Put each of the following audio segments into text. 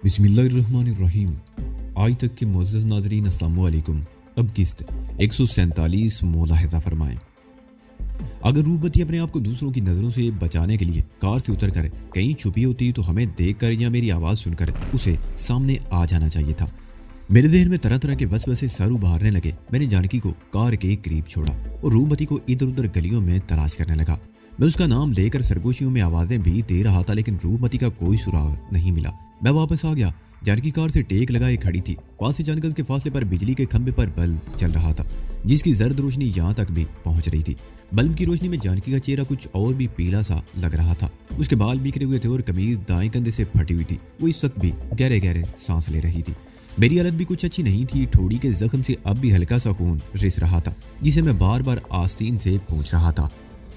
बिस्मिल्लाहिर्रहमानिर्रहीम। आज तक के मुअज़्ज़ज़ नाज़रीन अस्सलाम वालेकुम। अब किस्त 147 मुलाहिज़ा फरमाएं। अगर रूबती अपने आप को दूसरों की नज़रों से बचाने के लिए कार से उतरकर कहीं छुपी होती तो हमें देखकर या मेरी आवाज़ सुनकर उसे सामने आ जाना चाहिए था। मेरे देहन में तरह तरह के वसवसे सर उभारने लगे। मैंने जानकी को कार के करीब छोड़ा और रूबती को इधर उधर गलियों में तलाश करने लगा। मैं उसका नाम लेकर सरगोशियों में आवाज़ें भी दे रहा था, लेकिन रूबती का कोई सुराग नहीं मिला। मैं वापस आ गया। जानकी कार से टेक लगाए खड़ी थी। पास से चंद गज के फासले पर बिजली के खंभे पर बल्ब चल रहा था, जिसकी जर्द रोशनी यहाँ तक भी पहुंच रही थी। बल्ब की रोशनी में जानकी का चेहरा कुछ और भी पीला सा लग रहा था। उसके बाल बिखरे हुए थे और कमीज दाएं कंधे से फटी हुई थी। वो इस वक्त भी गहरे गहरे सांस ले रही थी। मेरी हालत भी कुछ अच्छी नहीं थी। ठोड़ी के जख्म से अब भी हल्का सा खून रिस रहा था, जिसे मैं बार बार आस्तीन से पोंछ रहा था।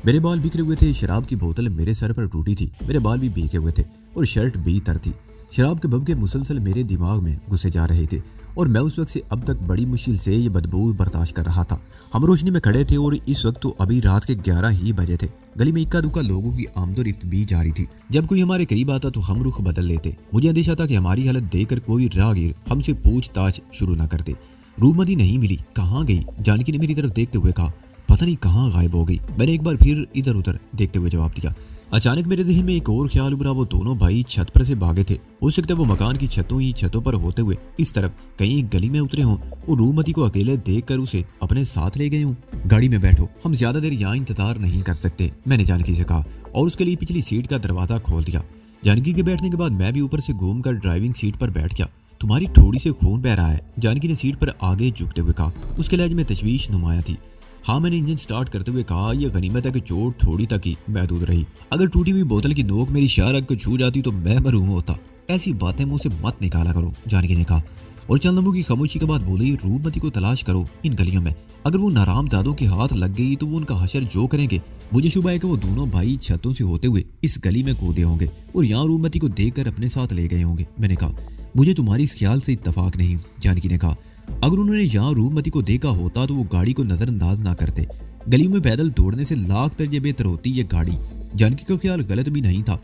मेरे बाल बिखरे हुए थे। शराब की बोतल मेरे सर पर टूटी थी। मेरे बाल भी भीगे हुए थे और शर्ट भी तर थी। शराब के बम के मुसलसल मेरे दिमाग में घुसे जा रहे थे और मैं उस वक्त से अब तक बड़ी मुश्किल से ये बदबू बर्दाश्त कर रहा था। हम रोशनी में खड़े थे और इस वक्त तो अभी रात के 11 ही बजे थे। गली में इक्का दुक्का लोगों की आमदोरफ्त भी जारी थी। जब कोई हमारे करीब आता तो हम रुख बदल लेते। मुझे अंदेशा था कि हमारी हालत देखकर कोई राहगीर हमसे पूछताछ शुरू न करते। रूबती नहीं मिली, कहाँ गई? जानकी ने मेरी तरफ देखते हुए कहा, पता नहीं कहाँ गायब हो गई। मैंने एक बार फिर इधर उधर देखते हुए जवाब दिया। अचानक मेरे ज़हन में एक और ख्याल उभरा। वो दोनों भाई छत पर से भागे थे। हो सकता है वो मकान की छतों पर होते हुए इस तरफ कहीं एक गली में उतरे हों और रूबती को अकेले देखकर उसे अपने साथ ले गए हों। गाड़ी में बैठो, हम ज्यादा देर यहाँ इंतजार नहीं कर सकते, मैंने जानकी से कहा और उसके लिए पिछली सीट का दरवाजा खोल दिया। जानकी के बैठने के बाद मैं भी ऊपर से घूमकर ड्राइविंग सीट पर बैठ गया। तुम्हारी ठोड़ी से खून बह रहा है, जानकी ने सीट पर आगे झुकते हुए कहा। उसके लहजे में तशवीश नुमाया थी। हाँ, मैंने इंजन स्टार्ट करते हुए कहा, यह गनीमत है कि चोट थोड़ी तक ही महदूद रही। अगर टूटी हुई बोतल की नोक मेरी शाहरग को छू जाती तो मैं मरूम होता। ऐसी बातें मुंह से मत निकाला करो, जानकी ने कहा और चंद लम्हों की खामोशी के बाद बोली, रूबती को तलाश करो इन गलियों में। अगर वो नारामजादों के हाथ लग गई तो वो उनका हशर जो करेंगे। मुझे शुबा है कि वो दोनों भाई छतों से होते हुए इस गली में कूदे होंगे और यहाँ रूबती को देखकर अपने साथ ले गए होंगे। मैंने कहा, मुझे तुम्हारी इस ख्याल से इत्तफाक नहीं। जानकी ने कहा, अगर उन्होंने यहाँ रूबती को देखा होता तो वो गाड़ी को नजरअंदाज ना करते। गली में पैदल दौड़ने से लाख दर्जे बेहतर होती ये गाड़ी। जानकी का ख्याल गलत भी नहीं था।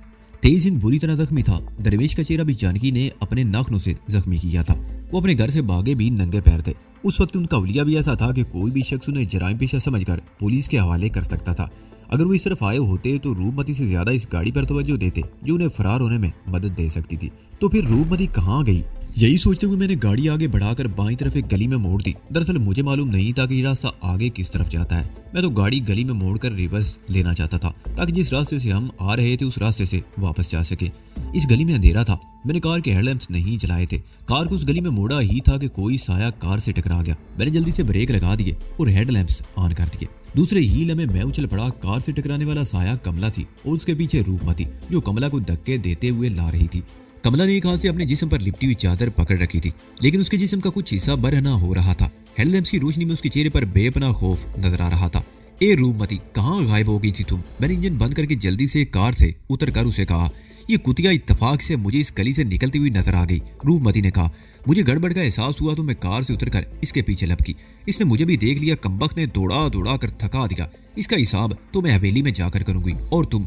तेज सिंह बुरी तरह जख्मी था। दरवेश का चेहरा भी जानकी ने अपने नाखूनों से जख्मी किया था। वो अपने घर से भागे भी नंगे पैर थे। उस वक्त उनका हुलिया भी ऐसा था कि कोई भी शख्स उन्हें जराइम पेशा समझकर पुलिस के हवाले कर सकता था। अगर वो इस तरफ आए होते तो रूबती से ज्यादा इस गाड़ी पर तवज्जो देते जो उन्हें फरार होने में मदद दे सकती थी। तो फिर रूबती कहाँ गई? यही सोचते हुए मैंने गाड़ी आगे बढ़ाकर बाईं तरफ एक गली में मोड़ दी। दरअसल मुझे मालूम नहीं था कि ये रास्ता आगे किस तरफ जाता है। मैं तो गाड़ी गली में मोड़कर रिवर्स लेना चाहता था ताकि जिस रास्ते से हम आ रहे थे उस रास्ते से वापस जा सके। इस गली में अंधेरा था। मैंने कार के हेडलैम्प्स नहीं जलाए थे। कार को उस गली में मोड़ा ही था कि कोई साया कार से टकरा गया। मैंने जल्दी से ब्रेक लगा दिए और हेडलैम्प्स ऑन कर दिए। दूसरे ही लम्हे मैं उछल पड़ा। कार से टकराने वाला साया कमला थी और उसके पीछे रूबती, जो कमला को धक्के देते हुए ला रही थी। कमला ने एक हाथ से अपने जिस्म पर लिपटी हुई चादर पकड़ रखी थी, लेकिन उसके जिस्म का कुछ हिस्सा बरहना हो रहा था। हेडलैम्प्स की रोशनी में उसके चेहरे पर बेपनाह खौफ नजर आ रहा था। ए रूबती, कहाँ गायब हो गई थी तुम? मैंने इंजन बंद करके जल्दी से कार से उतर कर उसे कहा। ये कुतिया इत्तफाक से मुझे इस गली से निकलती हुई नजर आ गई, रूबती ने कहा। मुझे गड़बड़ का एहसास हुआ तो मैं कार से उतरकर इसके पीछे लपकी। इसने मुझे भी देख लिया। कमबख्त ने दौड़ा दौड़ा कर थका दिया। इसका हिसाब तो मैं हवेली में जाकर करूंगी। और तुम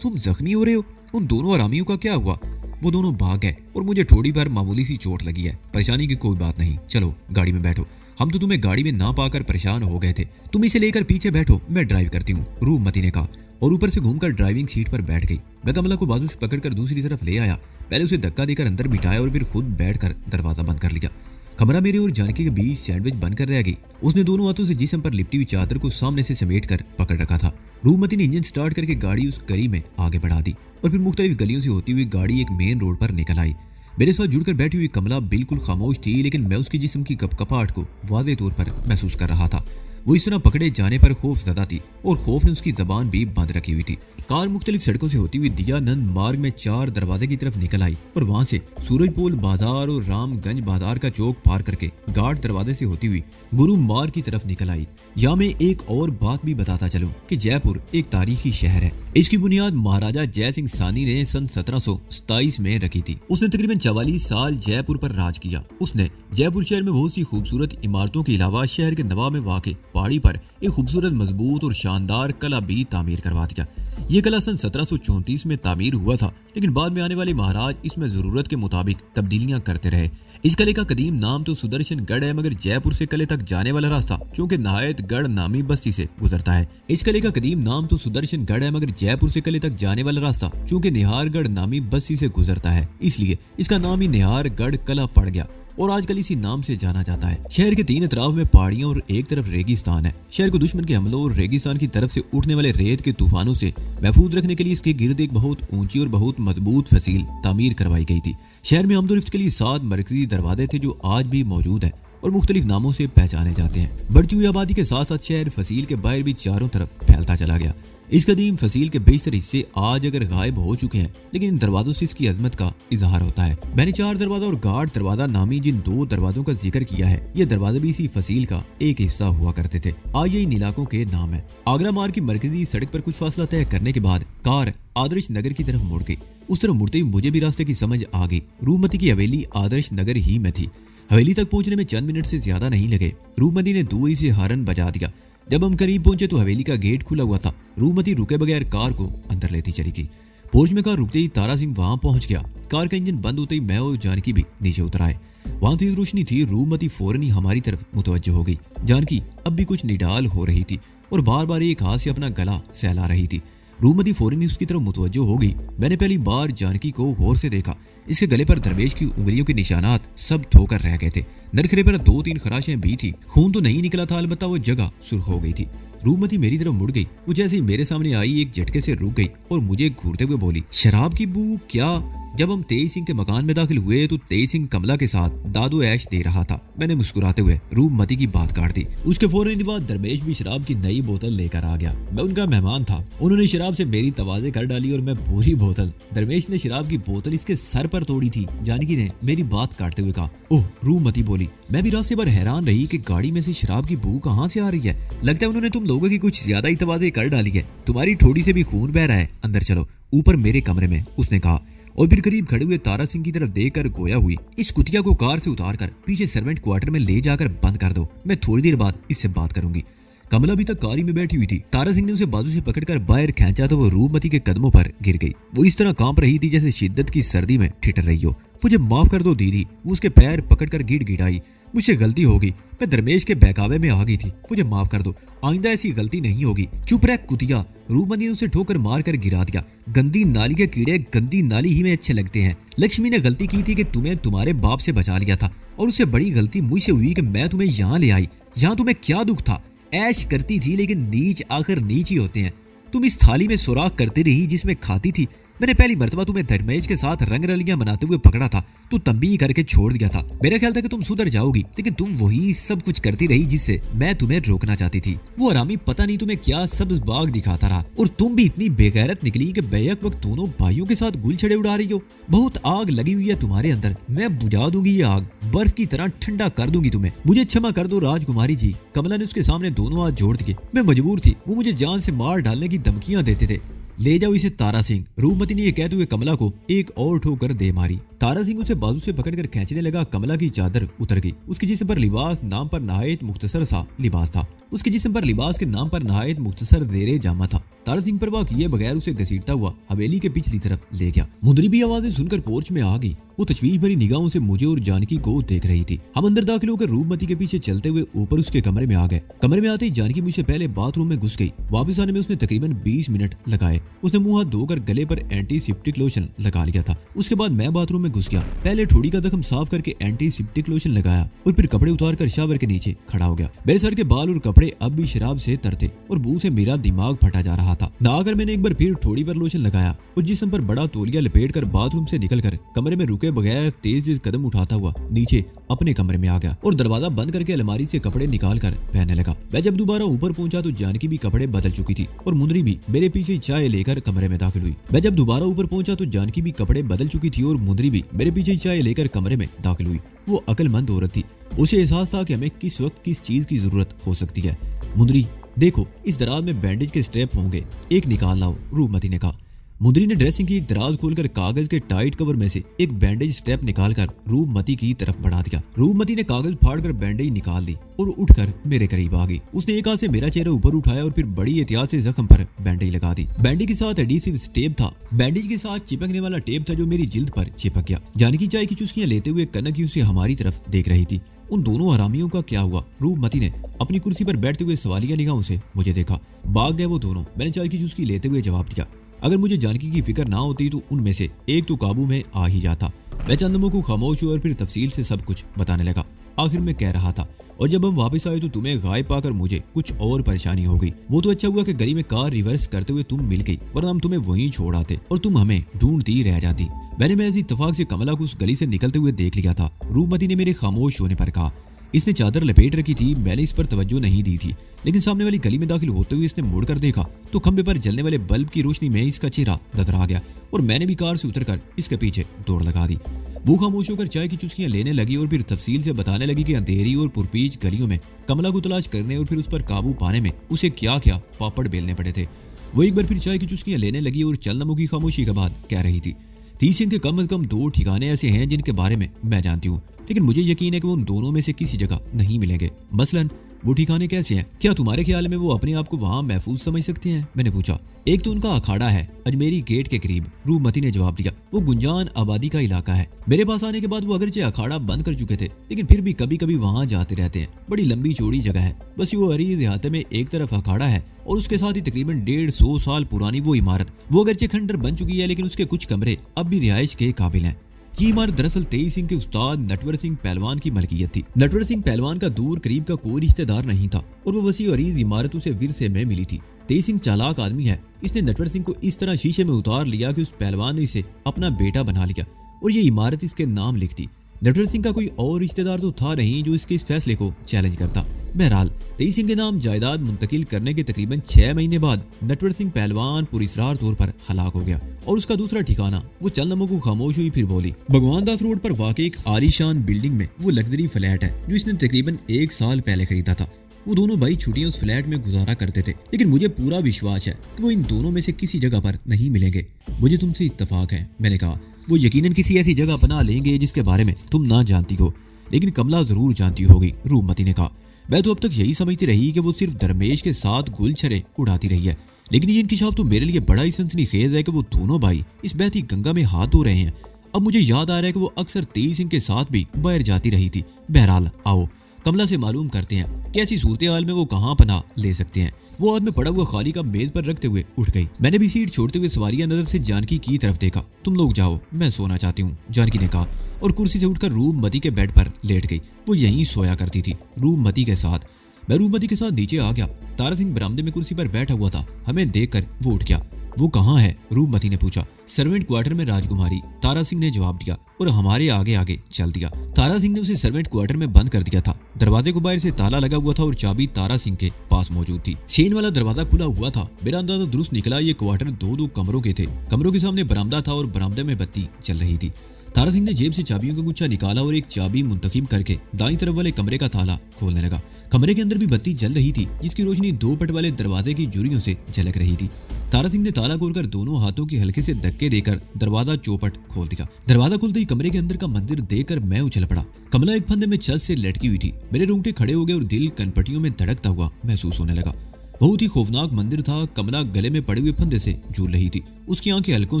जख्मी हो रहे हो। उन दोनों आरामियों का क्या हुआ? वो दोनों भाग गए और मुझे ठोड़ी पर मामूली सी चोट लगी है। परेशानी की कोई बात नहीं, चलो गाड़ी में बैठो। हम तो तुम्हें गाड़ी में ना पाकर परेशान हो गए थे। तुम इसे लेकर पीछे बैठो, मैं ड्राइव करती हूँ, रूबती ने कहा और ऊपर से घूमकर ड्राइविंग सीट पर बैठ गई। मैं कमला को बाजू से पकड़कर दूसरी तरफ ले आया। पहले उसे धक्का देकर अंदर बिठाया और फिर खुद बैठकर दरवाजा बंद कर लिया। कमरा मेरे और जानकी के बीच सैंडविच बनकर रह गई। उसने दोनों हाथों से जिस्म पर लिपटी हुई चादर को सामने से समेटकर पकड़ रखा था। रूबती ने इंजन स्टार्ट करके गाड़ी उस गली में आगे बढ़ा दी और फिर मुख्तलिफ गलियों से होती हुई गाड़ी एक मेन रोड पर निकल आई। मेरे साथ जुड़कर बैठी हुई कमला बिल्कुल खामोश थी, लेकिन मैं उसके जिस्म की कपकपाहट को वाज़ेह तौर पर महसूस कर रहा था। वो इस तरह पकड़े जाने पर खौफज़दा थी और खौफ ने उसकी जबान भी बंद रखी हुई थी। कार मुख्तलिफ सड़कों से होती हुई दियानंद मार्ग में 4 दरवाजे की तरफ निकल आई और वहां से सूरजपोल बाजार और रामगंज बाजार का चौक पार करके घाट दरवाजे से होती हुई गुरु मार्ग की तरफ निकल आई। यहाँ मैं एक और बात भी बताता चलूं कि जयपुर एक तारीखी शहर है। इसकी बुनियाद महाराजा जय सिंह सानी ने सन 1727 में रखी थी। उसने तकरीबन 44 साल जयपुर पर राज किया। उसने जयपुर शहर में बहुत सी खूबसूरत इमारतों के अलावा शहर के नवा में वाक़ पहाड़ी पर एक खूबसूरत, मजबूत और शानदार कला भी तामीर करवा दिया। ये कला सन 1734 में तामीर हुआ था, लेकिन बाद में आने वाले महाराज इसमें जरूरत के मुताबिक तब्दीलियां करते रहे। इस किले का कदीम नाम तो सुदर्शन गढ़ है, मगर जयपुर से किले तक जाने वाला रास्ता चूंकि नहायत गढ़ नामी बस्ती से गुजरता है। इस किले का कदीम नाम तो सुदर्शन गढ़ है, मगर जयपुर से किले तक जाने वाला रास्ता चूंकि निहारगढ़ नामी बस्ती से गुजरता है, इसलिए इसका नाम ही निहारगढ़ किला पड़ गया और आजकल इसी नाम से जाना जाता है। शहर के तीन अतराफ में पहाड़ियां और एक तरफ रेगिस्तान है। शहर को दुश्मन के हमलों और रेगिस्तान की तरफ से उठने वाले रेत के तूफानों से महफूज रखने के लिए इसके गिर्द एक बहुत ऊंची और बहुत मजबूत फसील तामीर करवाई गई थी। शहर में आमद और रफ्त के लिए 7 मरकजी दरवाजे थे जो आज भी मौजूद है और मुख्तलिफ नामों से पहचाने जाते हैं। बढ़ती हुई आबादी के साथ साथ शहर फसील के बाहर भी चारों तरफ फैलता चला गया। इस कदीम फसील के बेशतर हिस्से आज अगर गायब हो चुके हैं, लेकिन इन दरवाजों से इसकी अजमत का इजहार होता है। मैंने 4 दरवाजा और गाढ़ दरवाजा नामी जिन 2 दरवाजों का जिक्र किया है, ये दरवाजे भी इसी फसील का एक हिस्सा हुआ करते थे। आज ये इन इलाकों के नाम है। आगरा मार्ग की मरकजी सड़क पर कुछ फासला तय करने के बाद कार आदर्श नगर की तरफ मुड़ गई। उस तरफ मुड़ते ही मुझे भी रास्ते की समझ आ गई। रूपमती की हवेली आदर्श नगर ही में थी। हवेली तक पहुंचने में चंद मिनट से ज्यादा नहीं लगे। रूपमती ने दूरी से हारन बजा दिया। जब हम करीब पहुंचे तो हवेली का गेट खुला हुआ था। रूपमती रुके बगैर कार को अंदर लेती चली गई। पोर्च में कार रुकते ही तारा सिंह वहां पहुंच गया। कार का इंजन बंद होते ही मैं और जानकी भी नीचे उतर आए। वहां तेज रोशनी थी। रूपमती फौरन ही हमारी तरफ मुतवज्जो हो गई। जानकी अब भी कुछ निडाल हो रही थी और बार बार एक हाथ से अपना गला सहला रही थी। रूपमती फौरन ही उसकी तरफ मुतवज्जो हो गई। मैंने पहली बार जानकी को गौर से देखा। इसके गले पर दरवेश की उंगलियों के निशानात सब धोकर रह गए थे। नरखरे पर 2-3 खराशें भी थी। खून तो नहीं निकला था, अलबत्ता वो जगह सुर्ख हो गई थी। रूपमती मेरी तरफ मुड़ गई। वो जैसे ही मेरे सामने आई एक झटके से रुक गई और मुझे घूरते हुए बोली, शराब की बू क्या? जब हम तेज सिंह के मकान में दाखिल हुए तो तेज सिंह कमला के साथ दादो ऐश दे रहा था। मैंने मुस्कुराते हुए रूपमती की बात काट दी। उसके फौरन बाद दरवेश भी शराब की नई बोतल लेकर आ गया। मैं उनका मेहमान था। उन्होंने शराब से मेरी तवाज़े कर डाली और मैं पूरी बोतल। दरवेश ने शराब की बोतल इसके सर पर तोड़ी थी। जानकी ने मेरी बात काटते हुए कहा, ओह। रूपमती बोली। मैं भी रास्ते पर हैरान रही कि गाड़ी में से शराब की बू कहाँ से आ रही है। लगता है उन्होंने तुम लोगों की कुछ ज्यादा ही तवाज़े कर डाली है। तुम्हारी ठोड़ी से भी खून बह रहा है। अंदर चलो, ऊपर मेरे कमरे में, उसने कहा और फिर करीब खड़े हुए तारा सिंह की तरफ देखकर गोया हुई, इस कुतिया को कार से उतारकर पीछे सर्वेंट क्वार्टर में ले जाकर बंद कर दो। मैं थोड़ी देर बाद इससे बात करूंगी। कमला अभी तक कारी में बैठी हुई थी। तारा सिंह ने उसे बाजू से पकड़कर बाहर खींचा तो वो रूपमती के कदमों पर गिर गई। वो इस तरह कांप रही थी जैसे शिद्दत की सर्दी में ठिठर रही हो। मुझे माफ कर दो दीदी। वो उसके पैर पकड़कर गिड़गिड़ाई। मुझसे गलती होगी। मैं दरवेश के बहकावे में आ गई थी। मुझे माफ कर दो। आइंदा ऐसी गलती नहीं होगी। चुप रह कुतिया। रूपमती ने उसे ठोकर मार कर गिरा दिया। गंदी नाली के कीड़े गंदी नाली ही में अच्छे लगते हैं। लक्ष्मी ने गलती की थी कि तुम्हें तुम्हारे बाप से बचा लिया था और उससे बड़ी गलती मुझसे हुई कि मैं तुम्हें यहाँ ले आई। यहाँ तुम्हें क्या दुख था? ऐश करती थी, लेकिन नीच आखिर नीच ही होते हैं। तुम इस थाली में सुराख करती रही जिसमें खाती थी। मैंने पहली मर्तबा तुम्हें दरवेश के साथ रंग रलियां मनाते हुए पकड़ा था तो तंबी करके छोड़ दिया था। मेरा ख्याल था कि तुम सुधर जाओगी, लेकिन तुम वही सब कुछ करती रही जिससे मैं तुम्हें रोकना चाहती थी। वो हरामी पता नहीं तुम्हें क्या सब्ज बाग दिखाता रहा और तुम भी इतनी बेगैरत निकली कि बेहक वक्त दोनों भाइयों के साथ गुल छड़े उड़ा रही हो। बहुत आग लगी हुई है तुम्हारे अंदर। मैं बुझा दूंगी ये आग, बर्फ की तरह ठंडा कर दूंगी तुम्हें। मुझे क्षमा कर दो राजकुमारी जी। कमला ने उसके सामने दोनों हाथ जोड़ दिए। मैं मजबूर थी। वो मुझे जान से मार डालने की धमकियां देते थे। ले जाओ इसे तारा सिंह। रूपमती ने यह कहते हुए कमला को एक और ठोकर दे मारी। तारा सिंह उसे बाजू से पकड़कर खींचने लगा। कमला की चादर उतर गई। उसके जिस्म पर लिबास नाम पर नहायत मुख्तसर सा लिबास था। उसके जिस्म पर लिबास के नाम पर नहायत मुख्तसर जेरे जामा था। तारा सिंह परवाह किए बगैर उसे घसीटता हुआ हवेली के पिछली तरफ ले गया। मुंदरी भी आवाजें सुनकर पोर्च में आ गई। वो तशवीश भरी निगाहों से मुझे और जानकी को देख रही थी। हम अंदर दाखिल होकर रूपमती के पीछे चलते हुए ऊपर उसके कमरे में आ गए। कमरे में आते ही जानकी मुझसे पहले बाथरूम में घुस गई। वापस आने में उसने तकरीबन 20 मिनट लगाए। उसने मुंह हाथ धोकर गले पर एंटीसेप्टिक लोशन लगा लिया था। उसके बाद मैं बाथरूम में घुस गया। पहले ठोड़ी का जख्म साफ करके एंटीसेप्टिक लोशन लगाया और फिर कपड़े उतारकर शावर के नीचे खड़ा हो गया। मेरे सर के बाल और कपड़े अब भी शराब से तर थे और बू से मेरा दिमाग फटा जा रहा था। नहाकर मैंने एक बार फिर ठोड़ी पर लोशन लगाया और जिस्म पर बड़ा तौलिया लपेटकर बाथरूम से निकलकर कमरे में रुके बगैर तेज कदम उठाता हुआ नीचे अपने कमरे में आ गया और दरवाजा बंद करके अलमारी से कपड़े निकाल कर पहनने लगा। मैं जब दोबारा ऊपर पहुंचा तो जानकी भी कपड़े बदल चुकी थी और मुंदरी भी मेरे पीछे चाय लेकर कमरे में दाखिल हुई। मैं जब दोबारा ऊपर पहुंचा तो जानकी भी कपड़े बदल चुकी थी और मुंदरी भी मेरे पीछे चाय लेकर कमरे में दाखिल हुई। वो अक्लमंद औरत थी। उसे एहसास था कि हमें किस वक्त किस चीज की जरूरत हो सकती है। मुंदरी देखो, इस दराज में बैंडेज के स्ट्रैप होंगे, एक निकाल लाओ, रूपमती ने कहा। मुंदरी ने ड्रेसिंग की एक दराज खोलकर कागज के टाइट कवर में से एक बैंडेज स्टेप निकालकर रूपमती की तरफ बढ़ा दिया। रूपमती ने कागज फाड़कर बैंडेज निकाल दी और उठकर मेरे करीब आ गई। उसने एक हाथ से मेरा चेहरा ऊपर उठाया और फिर बड़ी एहतियात से जख्म पर बैंडेज लगा दी। बैंडेज के साथ एडिसिव टेप था। बैंडेज के साथ चिपकने वाला टेप था जो मेरी जिल्द पर चिपक गया। जानकी चाय की चुस्कियां लेते हुए कनक उसे हमारी तरफ देख रही थी। उन दोनों हरामियों का क्या हुआ? रूपमती ने अपनी कुर्सी पर बैठते हुए सवालिया निगाहों से मुझे देखा। भाग गए वो दोनों, मैंने चाय की चुस्की लेते हुए जवाब दिया। अगर मुझे जानकी की फिक्र ना होती तो उनमें से एक तो काबू में आ ही जाता। मैं चंद लम्हों को खामोश हुआ और फिर तफसील से सब कुछ बताने लगा। आखिर में कह रहा था, और जब हम वापस आए तो तुम्हें गायब पाकर मुझे कुछ और परेशानी हो गई। वो तो अच्छा हुआ कि गली में कार रिवर्स करते हुए तुम मिल गई, वरना हम तुम्हें वहीं छोड़ आते और तुम हमें ढूंढती रह जाती। मैंने महज इत्तेफाक से कमला को उस गली से निकलते हुए देख लिया था। रूपमती ने मेरे खामोश होने पर कहा, इसने चादर लपेट रखी थी, मैंने इस पर तवज्जो नहीं दी थी, लेकिन सामने वाली गली में दाखिल होते हुए इसने मुड़कर देखा तो खंबे पर जलने वाले बल्ब की रोशनी में इसका चेहरा नजर आ गया और मैंने भी कार से उतरकर इसके पीछे दौड़ लगा दी। वो खामोश होकर चाय की चुस्कियां लेने लगी और फिर तफसील से बताने लगी कि अंधेरी और पुरपीच गलियों में कमला को तलाश करने और फिर उस पर काबू पाने में उसे क्या क्या पापड़ बेलने पड़े थे। वो एक बार फिर चाय की चुस्कियां लेने लगी और चंद लम्हों की खामोशी के बाद कह रही थी, 30 सिंह के कम से कम 2 ठिकाने ऐसे हैं जिनके बारे में मैं जानती हूँ, लेकिन मुझे यकीन है कि वो उन दोनों में से किसी जगह नहीं मिलेंगे। मसलन वो ठिकाने कैसे हैं? क्या तुम्हारे ख्याल में वो अपने आप को वहाँ महफूज समझ सकते हैं? मैंने पूछा। एक तो उनका अखाड़ा है अजमेरी गेट के करीब, रूपमती ने जवाब दिया। वो गुंजान आबादी का इलाका है। मेरे पास आने के बाद वो अगरचे अखाड़ा बंद कर चुके थे, लेकिन फिर भी कभी कभी वहाँ जाते रहते हैं। बड़ी लंबी चौड़ी जगह है। बस वो अरीज इहाते में एक तरफ अखाड़ा है और उसके साथ ही तकरीबन 150 साल पुरानी वो इमारत। वो अगरचे खंडर बन चुकी है, लेकिन उसके कुछ कमरे अब भी रिहाइश के काबिल हैं। ये इमारत दरअसल 23 सिंह के उस्ताद नटवर सिंह पहलवान की मलकियत थी। नटवर सिंह पहलवान का दूर करीब का कोई रिश्तेदार नहीं था और वो वसी अरीज इमारत उसे विरसे में मिली थी। 23 सिंह चालाक आदमी है। इसने नटवर सिंह को इस तरह शीशे में उतार लिया कि उस पहलवान ने इसे अपना बेटा बना लिया और ये इमारत इसके नाम लिख दी। नटवर सिंह का कोई और रिश्तेदार तो था नहीं जो इसके इस फैसले को चैलेंज करता। बहरहाल 23 सिंह के नाम जायदाद मुंतकिल करने के तकरीबन 6 महीने बाद नटवर सिंह पहलवान पुरस्रार तौर पर हलाक हो गया और उसका दूसरा ठिकाना। वो चंद लम्हों को खामोश हुई, फिर बोली, भगवान दास रोड पर वाकई एक आलीशान बिल्डिंग में वो लग्जरी फ्लैट है जो इसने तकरीबन 1 साल पहले खरीदा था। वो दोनों भाई छुट्टियां उस फ्लैट में गुजारा करते थे, लेकिन मुझे पूरा विश्वास है कि वो इन दोनों में से किसी जगह पर नहीं मिलेंगे। मुझे तुमसे इत्तफाक है, मैंने कहा। वो यकीनन किसी ऐसी जगह बना लेंगे जिसके बारे में तुम ना जानती हो, लेकिन कमला जरूर जानती होगी, रूपमती ने कहा। मैं तो अब तक यही समझती रही कि वो सिर्फ दरमेश के साथ गुलछरे उड़ाती रही है, लेकिन ये इंकिशाफ तो मेरे लिए बड़ा ही सनसनीखेज है कि वो दोनों भाई इस बहती गंगा में हाथ धो रहे हैं। अब मुझे याद आ रहा है कि वो अक्सर 23 सिंह के साथ भी बाहर जाती रही थी। बहरहाल आओ कमला से मालूम करते हैं कि ऐसी सूरत हाल में वो कहाँ पनाह ले सकते हैं। वो हाथ में पड़ा हुआ खाली का मेज पर रखते हुए उठ गई। मैंने भी सीट छोड़ते हुए सवारिया नजर से जानकी की तरफ देखा। तुम लोग जाओ, मैं सोना चाहती हूँ, जानकी ने कहा और कुर्सी से उठकर रूपमती के बेड पर लेट गई। वो यहीं सोया करती थी, रूपमती के साथ। मैं रूपमती के साथ नीचे आ गया। तारा सिंह बरामदे में कुर्सी पर बैठा हुआ था। हमें देखकर वो उठ गया। वो कहाँ है? रूपमती ने पूछा। सर्वेंट क्वार्टर में राजकुमारी, तारा सिंह ने जवाब दिया और हमारे आगे आगे चल दिया। तारा सिंह ने उसे सर्वेंट क्वार्टर में बंद कर दिया था। दरवाजे को बाहर से ताला लगा हुआ था और चाबी तारा सिंह के पास मौजूद थी। चेन वाला दरवाजा खुला हुआ था। मेरा अंदाजा दुरुस्त निकला, ये क्वार्टर 2-2 कमरों के थे। कमरों के सामने बरामदा था और बरामदे में बत्ती चल रही थी। तारा सिंह ने जेब से चाबियों का गुच्छा निकाला और एक चाबी मुंतखब करके दाईं तरफ वाले कमरे का ताला खोलने लगा। कमरे के अंदर भी बत्ती जल रही थी, जिसकी रोशनी 2 पट वाले दरवाजे की जुरियों से झलक रही थी। तारा सिंह ने ताला खोलकर दोनों हाथों के हल्के से धक्के देकर दरवाजा चौपट खोल दिया। दरवाजा खुलते ही कमरे के अंदर का मंदिर देखकर मैं उछल पड़ा। कमला एक फंदे में छत से लटकी हुई थी। मेरे रोंगटे खड़े हो गए और दिल कनपटियों में धड़कता हुआ महसूस होने लगा। बहुत ही खौफनाक मंदिर था। कमला गले में पड़े हुए फंदे से झूल रही थी। उसकी आंखें हल्कों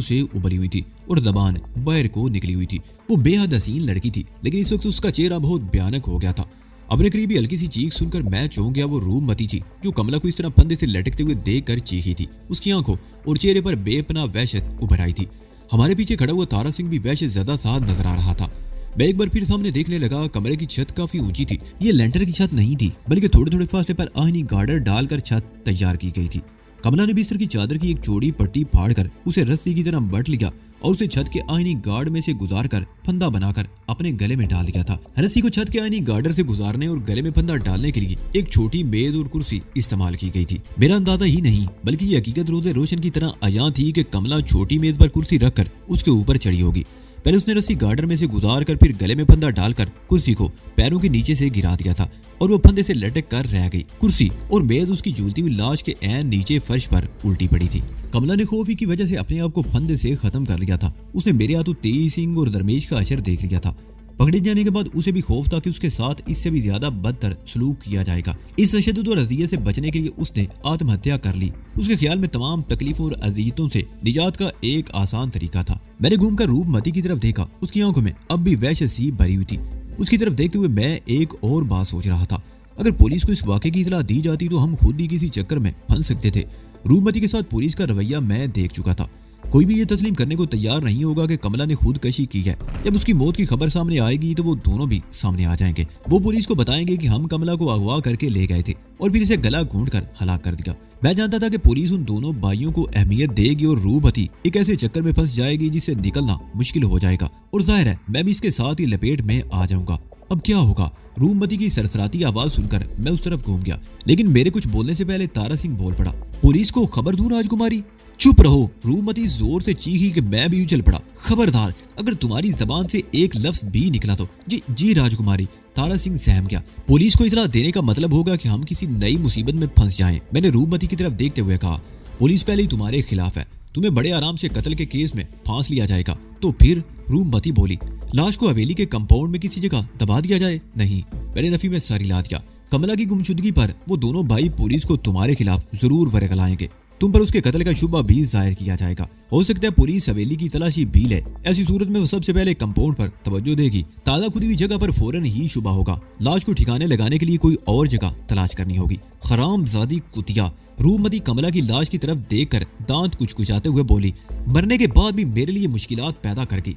से उभरी हुई थी और जबान बाहर को निकली हुई थी। वो बेहद हसीन लड़की थी, लेकिन इस वक्त उसका चेहरा बहुत भयानक हो गया था। अपने करीबी हल्की सी चीख सुनकर मैं चौंक गया। वो रूपमती थी जो कमला को इस तरह फंदे से लटकते हुए देखकर चीखी थी। उसकी आंखों और चेहरे पर बेपनाह वहशत उभर आई थी। हमारे पीछे खड़ा हुआ तारा सिंह भी वहशत ज्यादा साथ नजर आ रहा था। मैं एक बार फिर सामने देखने लगा। कमरे की छत काफी ऊंची थी। ये लेंटर की छत नहीं थी, बल्कि थोड़े थोड़े फासले पर आईनी गार्डर डालकर छत तैयार की गई थी। कमला ने बिस्तर की चादर की एक चौड़ी पट्टी फाड़कर उसे रस्सी की तरह बट लिया और उसे छत के आईनी गार्ड में से गुजारकर फंदा बनाकर अपने गले में डाल दिया था। रस्सी को छत के आईनी गार्डर से गुजारने और गले में फंदा डालने के लिए एक छोटी मेज और कुर्सी इस्तेमाल की गई थी। मेरा अंदाजा ही नहीं, बल्कि ये हकीकत रोज़े रोशन की तरह अयां थी कि कमला छोटी मेज पर कुर्सी रखकर उसके ऊपर चढ़ी होगी। पहले उसने रस्सी गार्डर में से गुजार कर फिर गले में फंदा डालकर कुर्सी को पैरों के नीचे से गिरा दिया था और वो फंदे से लटक कर रह गई। कुर्सी और मेज उसकी झूलती हुई लाश के ऐन नीचे फर्श पर उल्टी पड़ी थी। कमला ने खौफ की वजह से अपने आप को फंदे से खत्म कर लिया था। उसने मेरे हाथों तेज सिंह और दरमेश का असर देख लिया था। पकड़े जाने के बाद उसे भी खौफ था कि उसके साथ इससे भी ज्यादा बदतर सलूक किया जाएगा। इस तशद्दुद और अज़ियत से बचने के लिए उसने आत्महत्या कर ली। उसके ख्याल में तमाम तकलीफों और अज़ियतों से निजात का एक आसान तरीका था। मैंने घूमकर रूपमती की तरफ देखा। उसकी आंखों में अब भी वहशत सी भरी हुई थी। उसकी तरफ देखते हुए मैं एक और बात सोच रहा था। अगर पुलिस को इस वाक़े की इतला दी जाती तो हम खुद ही किसी चक्कर में फंस सकते थे। रूपमती के साथ पुलिस का रवैया मैं देख चुका था। कोई भी ये तस्लीम करने को तैयार नहीं होगा कि कमला ने खुदकशी की है। जब उसकी मौत की खबर सामने आएगी तो वो दोनों भी सामने आ जाएंगे। वो पुलिस को बताएंगे कि हम कमला को अगवा करके ले गए थे और फिर इसे गला घूंट कर हलाक कर दिया। मैं जानता था कि पुलिस उन दोनों भाइयों को अहमियत देगी और रूपमती एक ऐसे चक्कर में फंस जाएगी जिससे निकलना मुश्किल हो जाएगा और जाहिर है मैं भी इसके साथ ही लपेट में आ जाऊंगा। अब क्या होगा? रूपमती की सरसराती आवाज सुनकर मैं उस तरफ घूम गया, लेकिन मेरे कुछ बोलने से पहले तारा सिंह बोल पड़ा, पुलिस को खबर दूं राजकुमारी? चुप रहो। रूपमती जोर से चीखी कि मैं भी उछल पड़ा। खबरदार, अगर तुम्हारी जबान से एक लफ्ज भी निकला तो। जी राजकुमारी। तारा सिंह सहम गया। पुलिस को इतला देने का मतलब होगा कि हम किसी नई मुसीबत में फंस जाएं। मैंने रूपमती की तरफ देखते हुए कहा, पुलिस पहले ही तुम्हारे खिलाफ है। तुम्हें बड़े आराम से कत्ल के केस में फांस लिया जाएगा। तो फिर? रूपमती बोली, लाश को हवेली के कंपाउंड में किसी जगह दबा दिया जाए? नहीं। मैंने नफी में सर हिला दिया। कमला की गुमशुदगी पर वो दोनों भाई पुलिस को तुम्हारे खिलाफ जरूर वर्ग लाएंगे। तुम पर उसके कत्ल का शुबा भी जाहिर किया जाएगा। हो सकता है पुलिस हवेली की तलाशी भी ले। ऐसी सूरत में वो सबसे पहले कंपाउंड पर तवज्जो देगी। ताज़ा खुदी हुई जगह पर फौरन ही शुबा होगा। लाश को ठिकाने लगाने के लिए कोई और जगह तलाश करनी होगी। हरामजादी कुतिया। रूपमती कमला की लाश की तरफ देखकर दांत कुचकुचाते हुए बोली, मरने के बाद भी मेरे लिए मुश्किलात पैदा करगी।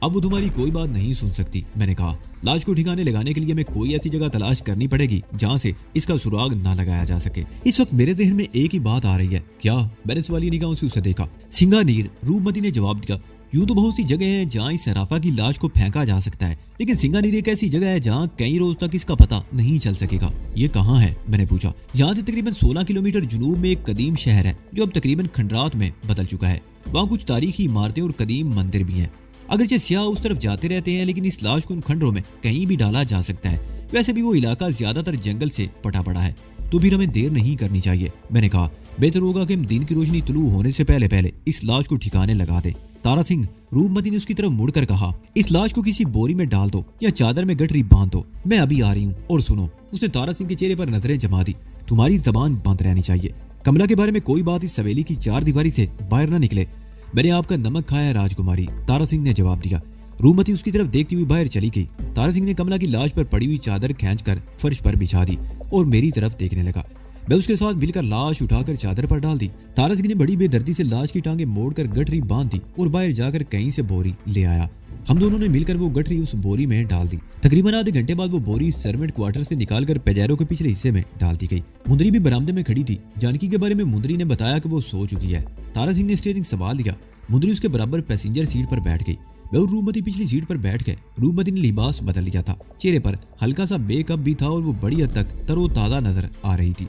अब वो तुम्हारी कोई बात नहीं सुन सकती। मैंने कहा, लाश को ठिकाने लगाने के लिए हमें कोई ऐसी जगह तलाश करनी पड़ेगी जहाँ से इसका सुराग ना लगाया जा सके। इस वक्त मेरे जहन में एक ही बात आ रही है। क्या? मैंने सवालिया निगाहों से उसे देखा। सिंगानीर। रूपमती ने जवाब दिया, यूं तो बहुत सी जगह है जहाँ इस सराफा की लाश को फेंका जा सकता है, लेकिन सिंगानीर एक ऐसी जगह है जहाँ कई रोज तक इसका पता नहीं चल सकेगा। ये कहाँ है? मैंने पूछा। यहाँ से तकरीबन 16 किलोमीटर जुनूब में एक कदीम शहर है जो अब तकरीबन खंडरात में बदल चुका है। वहाँ कुछ तारीखी इमारतें और कदीम मंदिर भी हैं। अगरचे सियाह उस तरफ जाते रहते हैं, लेकिन इस लाश को उन खंडरों में कहीं भी डाला जा सकता है। वैसे भी वो इलाका ज्यादातर जंगल से पटा पड़ा है, तो फिर हमें देर नहीं करनी चाहिए। मैंने कहा, बेहतर होगा कि हम दिन की रोशनी तुलू होने से पहले पहले इस लाश को ठिकाने लगा दें। तारा सिंह। रूपमती ने उसकी तरफ मुड़कर कहा, इस लाश को किसी बोरी में डाल दो या चादर में गठरी बांध दो। मैं अभी आ रही हूँ। और सुनो। उसने तारा सिंह के चेहरे पर नजरें जमा दी। तुम्हारी जबान बंद रहनी चाहिए। कमला के बारे में कोई बात इस हवेली की चार दीवारी से बाहर न निकले। मैंने आपका नमक खाया राजकुमारी, तारा सिंह ने जवाब दिया। रूपमती उसकी तरफ देखती हुई बाहर चली गई। तारा सिंह ने कमला की लाश पर पड़ी हुई चादर खींचकर फर्श पर बिछा दी और मेरी तरफ देखने लगा। मैं उसके साथ मिलकर लाश उठाकर चादर पर डाल दी। तारा सिंह ने बड़ी बेदर्दी से लाश की टांगे मोड़कर गठरी बांध दी और बाहर जाकर कहीं से बोरी ले आया। हम दोनों ने मिलकर वो गठरी उस बोरी में डाल दी। तकरीबन आधे घंटे बाद वो बोरी सर्वेंट क्वार्टर से निकालकर पेजारो के पिछले हिस्से में डाल दी गई। मुंदरी भी बरामदे में खड़ी थी। जानकी के बारे में मुंदरी ने बताया कि वो सो चुकी है। तारा सिंह ने स्टीयरिंग संभाल लिया। मुंदरी उसके बराबर पैसेंजर सीट पर बैठ गई। मैं और रूपमती पिछली सीट पर बैठ गए। रूपमती ने लिबास बदल लिया था। चेहरे पर हल्का सा मेकअप भी था और वो बड़ी हद तक तरोताजा नजर आ रही थी।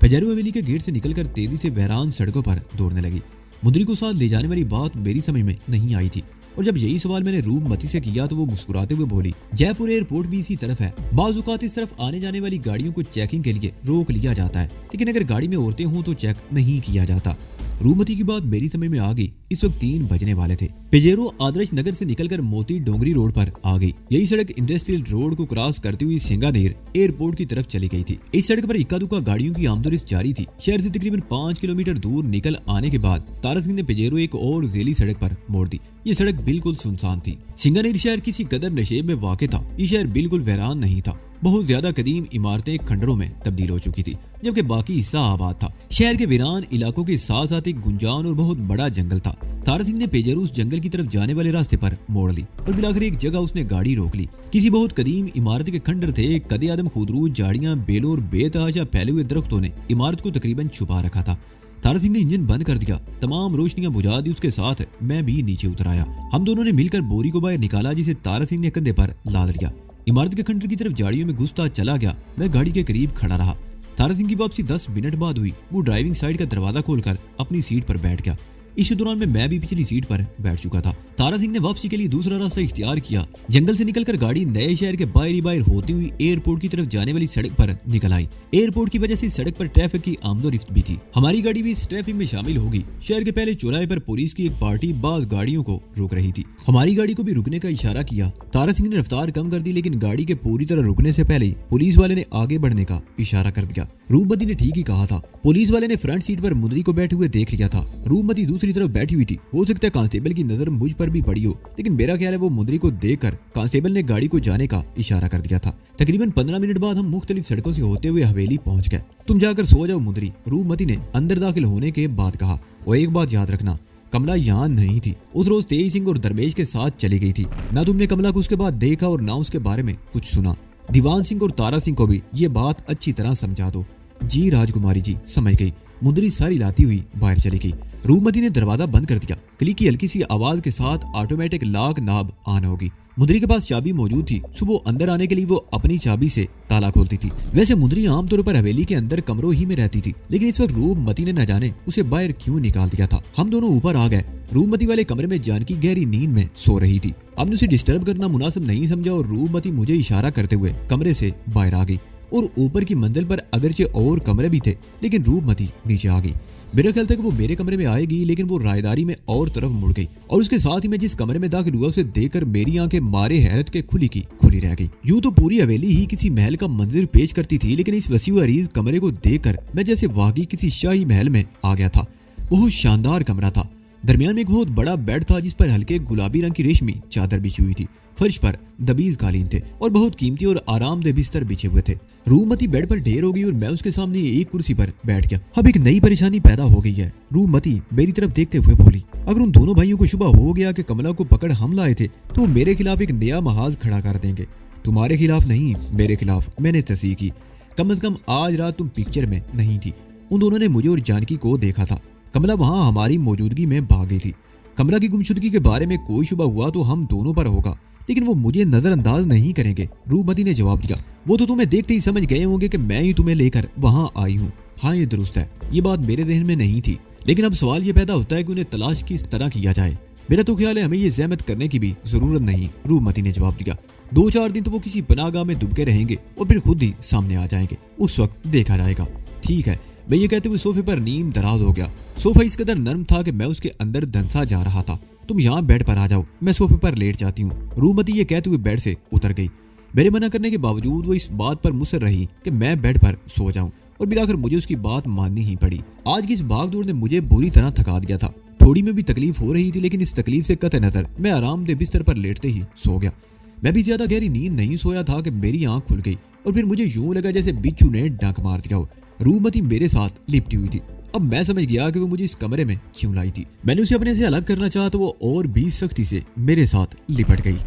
पेजारो हवेली के गेट से निकलकर तेजी से वैरान सड़कों पर दौड़ने लगी। मुंदरी को साथ ले जाने वाली बात मेरी समझ में नहीं आई थी, और जब यही सवाल मैंने रूपमती से किया तो वो मुस्कुराते हुए बोली, जयपुर एयरपोर्ट भी इसी तरफ है। बाज़ औक़ात इस तरफ आने जाने वाली गाड़ियों को चेकिंग के लिए रोक लिया जाता है, लेकिन अगर गाड़ी में औरतें हों तो चेक नहीं किया जाता। रूपमती की बात मेरी समझ में आ गई। इस वक्त 3 बजने वाले थे। पेजेरो आदर्श नगर से निकलकर मोती डोंगरी रोड पर आ गई। यही सड़क इंडस्ट्रियल रोड को क्रॉस करती हुई सिंगानेर एयरपोर्ट की तरफ चली गई थी। इस सड़क पर इक्का दुक्का गाड़ियों की आमदोरफ्त जारी थी। शहर से तकरीबन 5 किलोमीटर दूर निकल आने के बाद तारा सिंह ने पेजेरो एक और ज़ेली सड़क पर मोड़ दी। ये सड़क बिल्कुल सुनसान थी। सिंगानेर शहर किसी कदर नशेब में वाक़ था। ये शहर बिल्कुल वीरान नहीं था। बहुत ज्यादा कदीम इमारतें खंडरों में तब्दील हो चुकी थी, जबकि बाकी हिस्सा आबाद था। शहर के वीरान इलाकों के साथ साथ एक गुंजान और बहुत बड़ा जंगल था। तारा सिंह ने पेजेरो उस जंगल की तरफ जाने वाले रास्ते पर मोड़ ली और बिलाखिर एक जगह उसने गाड़ी रोक ली। किसी बहुत कदीम इमारत के खंडर थे। कदे आदम खुदरूज झाड़ियां, बेलों और बेतहाशा फैले हुए दरख्तों ने इमारत को तकरीबन छुपा रखा था। तारा सिंह ने इंजन बंद कर दिया, तमाम रोशनियां बुझा दी। उसके साथ मैं भी नीचे उतर आया। हम दोनों ने मिलकर बोरी को बाहर निकाला, जिसे तारा सिंह ने कंधे पर लाद लिया। इमारत के खंडर की तरफ झाड़ियों में घुसता चला गया। मैं गाड़ी के करीब खड़ा रहा। तारा सिंह की वापसी 10 मिनट बाद हुई। वो ड्राइविंग साइड का दरवाजा खोलकर अपनी सीट पर बैठ गया। इस दौरान में मैं भी पिछली सीट पर बैठ चुका था। तारा सिंह ने वापसी के लिए दूसरा रास्ता इख्तियार किया। जंगल से निकलकर गाड़ी नए शहर के बाहर होती हुई एयरपोर्ट की तरफ जाने वाली सड़क पर निकल आई। एयरपोर्ट की वजह से सड़क पर ट्रैफिक की आमदोरफ्त भी थी। हमारी गाड़ी भी इस ट्रैफिक में शामिल होगी। शहर के पहले चौराहे पर पुलिस की एक पार्टी बाज गाड़ियों को रोक रही थी। हमारी गाड़ी को भी रुकने का इशारा किया। तारा सिंह ने रफ्तार कम कर दी, लेकिन गाड़ी के पूरी तरह रुकने से पहले ही पुलिस वाले ने आगे बढ़ने का इशारा कर दिया। रूपमती ने ठीक ही कहा था। पुलिस वाले ने फ्रंट सीट पर मुंदरी को बैठे हुए देख लिया था। रूपमती दूसरी तरफ बैठी हुई थी। हो सकता है कांस्टेबल की नजर मुझ पर भी पड़ी हो, लेकिन मेरा ख्याल है वो मुंदरी को देखकर कांस्टेबल ने गाड़ी को जाने का इशारा कर दिया था। तकरीबन 15 मिनट बाद हम मुख्तलिफ सड़कों से होते हुए हवेली पहुंच गए। तुम जाकर सो जाओ मुंदरी, रूपमती ने अंदर दाखिल होने के बाद कहा। और एक बात याद रखना, कमला यहाँ नहीं थी। उस रोज तेज सिंह और दरवेश के साथ चली गई थी। ना तुमने कमला को उसके बाद देखा और ना उसके बारे में कुछ सुना। दीवान सिंह और तारा सिंह को भी ये बात अच्छी तरह समझा दो। जी राजकुमारी जी, समझ गई। मुंदरी सारी लाती हुई बाहर चली गई। रूपमती ने दरवाजा बंद कर दिया। क्लिक की हल्की सी आवाज के साथ ऑटोमेटिक लॉक नाब ऑन होगी। मुंदरी के पास चाबी मौजूद थी। सुबह अंदर आने के लिए वो अपनी चाबी से ताला खोलती थी। वैसे मुंदरी आमतौर पर हवेली के अंदर कमरों ही में रहती थी, लेकिन इस वक्त रूपमती ने न जाने उसे बाहर क्यों निकाल दिया था। हम दोनों ऊपर आ गए। रूपमती वाले कमरे में जानकी गहरी नींद में सो रही थी। हमने उसे डिस्टर्ब करना मुनासिब नहीं समझा और रूपमती मुझे इशारा करते हुए कमरे से बाहर आ गई। और ऊपर की मंजिल पर अगरचे और कमरे भी थे, लेकिन रूपमती नीचे आ गई। मेरा ख्याल था कि वो मेरे कमरे में आएगी, लेकिन वो रायदारी में और तरफ मुड़ गई और उसके साथ ही मैं जिस कमरे में दाखिल हुआ उसे देखकर मेरी आंखें मारे हैरत के खुली की खुली रह गई। यूं तो पूरी हवेली ही किसी महल का मंजर पेश करती थी, लेकिन इस वसी व अरीज कमरे को देखकर मैं जैसे वाकई किसी शाही महल में आ गया था। बहुत शानदार कमरा था। दरमियान में एक बहुत बड़ा बेड था जिस पर हल्के गुलाबी रंग की रेशमी चादर बिछी हुई थी। फर्श पर दबीज कालीन थे और बहुत कीमती और आरामदेह बिस्तर बिछे हुए थे। रूपमती बेड पर ढेर हो गई और मैं उसके सामने एक कुर्सी पर बैठ गया। अब एक नई परेशानी पैदा हो गई है। रूपमती मेरी तरफ देखते हुए बोली, अगर उन दोनों भाइयों को शुबह हो गया कि कमला को पकड़ हम लाए थे तो मेरे खिलाफ एक नया महाज खड़ा कर देंगे। तुम्हारे खिलाफ नहीं, मेरे खिलाफ। मैंने तस्दीक की। कम से कम आज रात तुम पिक्चर में नहीं थी। उन दोनों ने मुझे और जानकी को देखा था। कमला वहां हमारी मौजूदगी में भाग गई थी। कमला की गुमशुदगी के बारे में कोई शुबा हुआ तो हम दोनों पर होगा, लेकिन वो मुझे नजरअंदाज नहीं करेंगे। रूपमती ने जवाब दिया, वो तो तुम्हें देखते ही समझ गए होंगे कि मैं ही तुम्हें लेकर वहां आई हूँ। हाँ, ये दुरुस्त है। ये बात मेरे जहन में नहीं थी, लेकिन अब सवाल ये पैदा होता है कि उन्हें तलाश किस तरह किया जाए। मेरा तो ख्याल है हमें ये जहमत करने की भी जरूरत नहीं। रूपमती ने जवाब दिया, 2-4 दिन तो वो किसी पनाहगाह में दुबके रहेंगे और फिर खुद ही सामने आ जाएंगे। उस वक्त देखा जाएगा। ठीक है। मैं ये कहते हुए सोफे पर नीम दराज हो गया। सोफा इस कदर नर्म था कि मैं उसके अंदर धंसा जा रहा था। तुम यहाँ बेड पर आ जाओ, मैं सोफे पर लेट जाती हूँ। रूपमती ये कहते हुए बेड से उतर गई। मेरे मना करने के बावजूद वो इस बात पर मुसर रही कि मैं बेड पर सो जाऊं और बिलाखिर मुझे उसकी बात माननी ही पड़ी। आज की इस भागदौड़ ने मुझे बुरी तरह थका दिया था। थोड़ी में भी तकलीफ हो रही थी, लेकिन इस तकलीफ से कतई नजर मैं आरामदेह बिस्तर पर लेटते ही सो गया। मैं भी ज्यादा गहरी नींद नहीं सोया था कि मेरी आंख खुल गई और फिर मुझे यूं लगा जैसे बिच्छू ने डंक मार दिया हो। रूपमती मेरे साथ लिपटी हुई थी। अब मैं समझ गया कि वो मुझे इस कमरे में क्यों लाई थी। मैंने उसे अपने से अलग करना चाहा तो वो और भी सख्ती से मेरे साथ लिपट गई।